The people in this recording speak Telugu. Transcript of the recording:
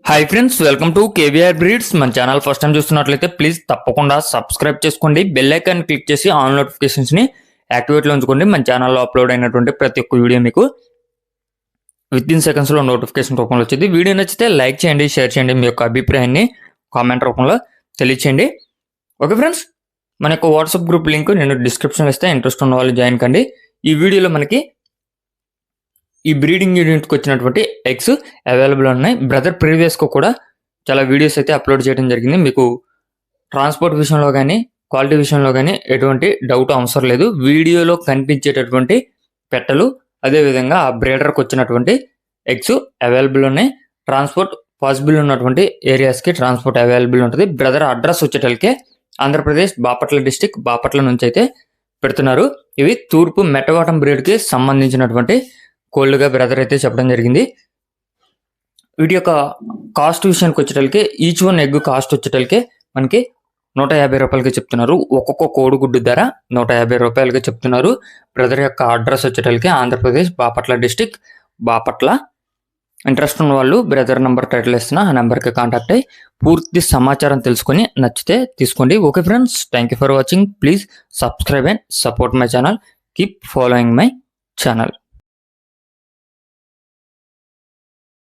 Hi friends, welcome to KVR breeds. మన ఛానల్ ఫస్ట్ టైం చూస్తున్నట్లయితే ప్లీజ్ తప్పకుండా సబ్స్క్రైబ్ చేసుకోండి. బెల్ ఐకాన్ క్లిక్ చేసి ఆల్ నోటిఫికేషన్స్ని యాక్టివేట్లో ఉంచుకోండి. మన ఛానల్లో అప్లోడ్ అయినటువంటి ప్రతి ఒక్క వీడియో మీకు విత్ ఇన్ సెకండ్స్లో నోటిఫికేషన్ రూపంలో వచ్చింది. వీడియో నచ్చితే లైక్ చేయండి, షేర్ చేయండి, మీ యొక్క అభిప్రాయాన్ని కామెంట్ రూపంలో తెలియచేయండి. ఓకే ఫ్రెండ్స్, మన యొక్క వాట్సాప్ గ్రూప్ లింక్ నేను డిస్క్రిప్షన్లో ఇస్తే ఇంట్రెస్ట్ ఉన్న వాళ్ళు జాయిన్ కండి. ఈ వీడియోలో మనకి ఈ బ్రీడింగ్ యూనిట్కి వచ్చినటువంటి ఎగ్స్ అవైలబుల్ ఉన్నాయి. బ్రదర్ ప్రీవియస్గా కూడా చాలా వీడియోస్ అయితే అప్లోడ్ చేయడం జరిగింది. మీకు ట్రాన్స్పోర్ట్ విషయంలో కానీ క్వాలిటీ విషయంలో కానీ ఎటువంటి డౌట్ అవసరం లేదు. వీడియోలో కనిపించేటటువంటి పెట్టలు అదేవిధంగా ఆ బ్రీడర్కి వచ్చినటువంటి ఎగ్స్ అవైలబుల్ ఉన్నాయి. ట్రాన్స్పోర్ట్ పాసిబుల్ ఉన్నటువంటి ఏరియాస్కి ట్రాన్స్పోర్ట్ అవైలబుల్ ఉంటుంది. బ్రదర్ అడ్రస్ వచ్చేటలకే ఆంధ్రప్రదేశ్ బాపట్ల డిస్టిక్, బాపట్ల నుంచి అయితే పెడుతున్నారు. ఇవి తూర్పు మెట్టవాటం బ్రీడ్కి సంబంధించినటువంటి కోల్డ్గా బ్రదర్ అయితే చెప్పడం జరిగింది. వీటి యొక్క కాస్ట్ విషయానికి వచ్చేటలకే ఈచ్ వన్ ఎగ్ కాస్ట్ వచ్చేటలకే మనకి 150 రూపాయలకి చెప్తున్నారు. ఒక్కొక్క కోడిగుడ్డు ధర 150 రూపాయలకి చెప్తున్నారు. బ్రదర్ యొక్క అడ్రస్ వచ్చేటలకి ఆంధ్రప్రదేశ్ బాపట్ల డిస్టిక్, బాపట్ల. ఇంట్రెస్ట్ ఉన్న వాళ్ళు బ్రదర్ నెంబర్ టైటిల్ ఇస్తున్నా, ఆ నెంబర్కి కాంటాక్ట్ అయ్యి పూర్తి సమాచారం తెలుసుకొని నచ్చితే తీసుకోండి. Okay friends, thank you for watching. Please subscribe and support my channel. Keep following my channel.